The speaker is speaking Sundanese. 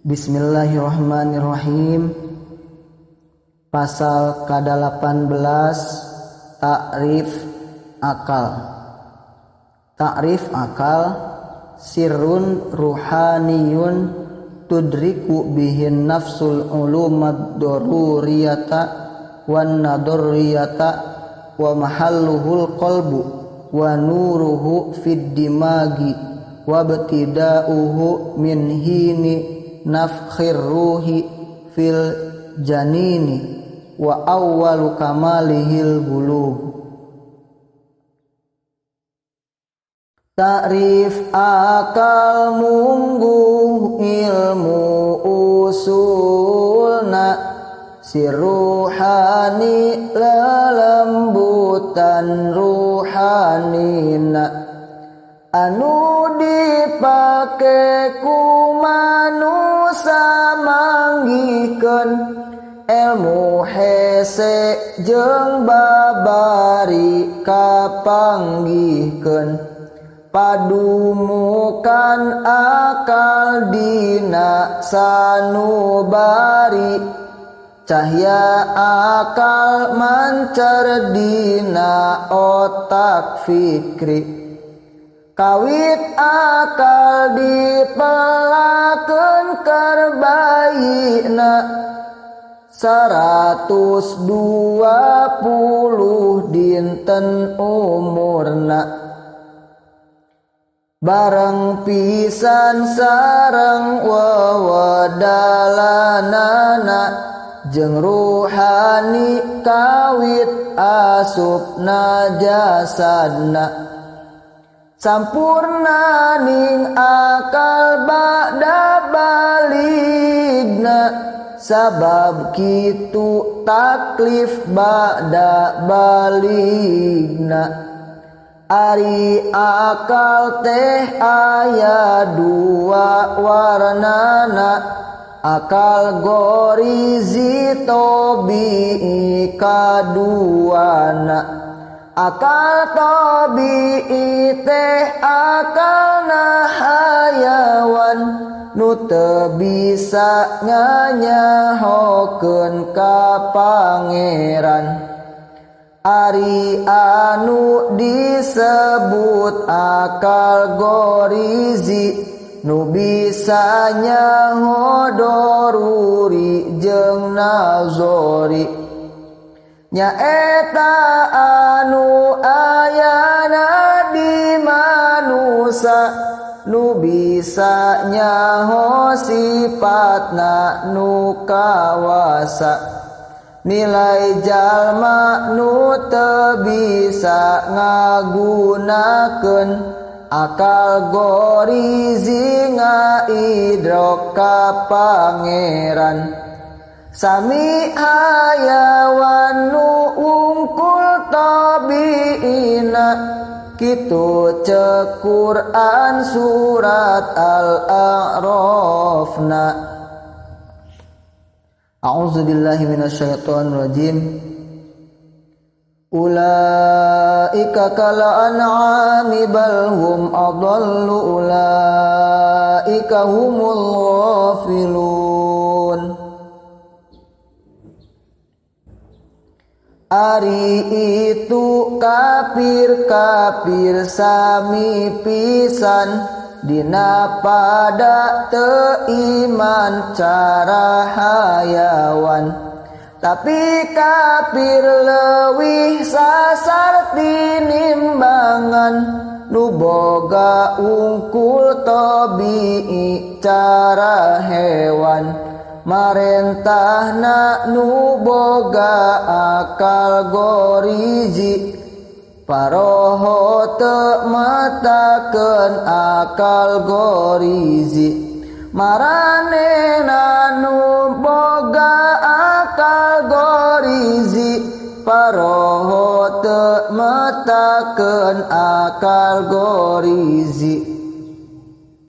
Bismillahirrahmanirrahim. Pasal ke-18 Ta'rif akal. Ta'rif akal sirrun ruhaniyun tudriku bihin nafsul ulumad daruriyata wan nadarriyata wa mahalluhul qalbu wa nuruhu fid dimagi wa btida'uhu min hini nafkhir ruhi fil janini wa awwalu kamalihil bulugh. Ta'rif akal mungguh ilmu usulna siruhani lelembutan ruhanina anu dipake ku manusia manggihkeun ilmu hese jeung babari kapanggihkeun padumukan akal dina sanubari cahya akal mancar dina otak fikri kawit akal dipelakeun karbayina 120 dinten umurna bareng pisan sareng wewadalanana jeung ruhani kawit asupna jasadna sampurna ning akal ba'da baligna sabab kitu taklif ba'da baligna ari akal teh aya dua warnana akal gorizi tobi'i kaduana akal tabi'i teh akalna hayawan nu teu bisa nganyahokeun ka pangeran ari anu disebut akal gorizi nu bisa nyahodoruri jeung nazori nyaeta anu ayana di manusia nu bisa nyaho sifatna nu kawasa nilai jalma nu teu bisa ngagunakeun akal gorizi ngaidrok ka pangeran sami hayawan nu ungkul tabiina kitu ceuk Quran surat Al-A'rafna. A'udzubillahi minasyaitonir rajim. Ulaika kal an'ami bal hum adallu ulaika humul ghafilun. Ari itu kafir-kafir sami pisan dina pada teu iman cara hayawan tapi kafir leuwih sasar tinimbangan nu boga ungkul tabi'i cara hewan marentahna nu boga akal gorizi paroho teu matakeun akal gorizi maranehna nu boga akal gorizi paroho teu matakeun akal gorizi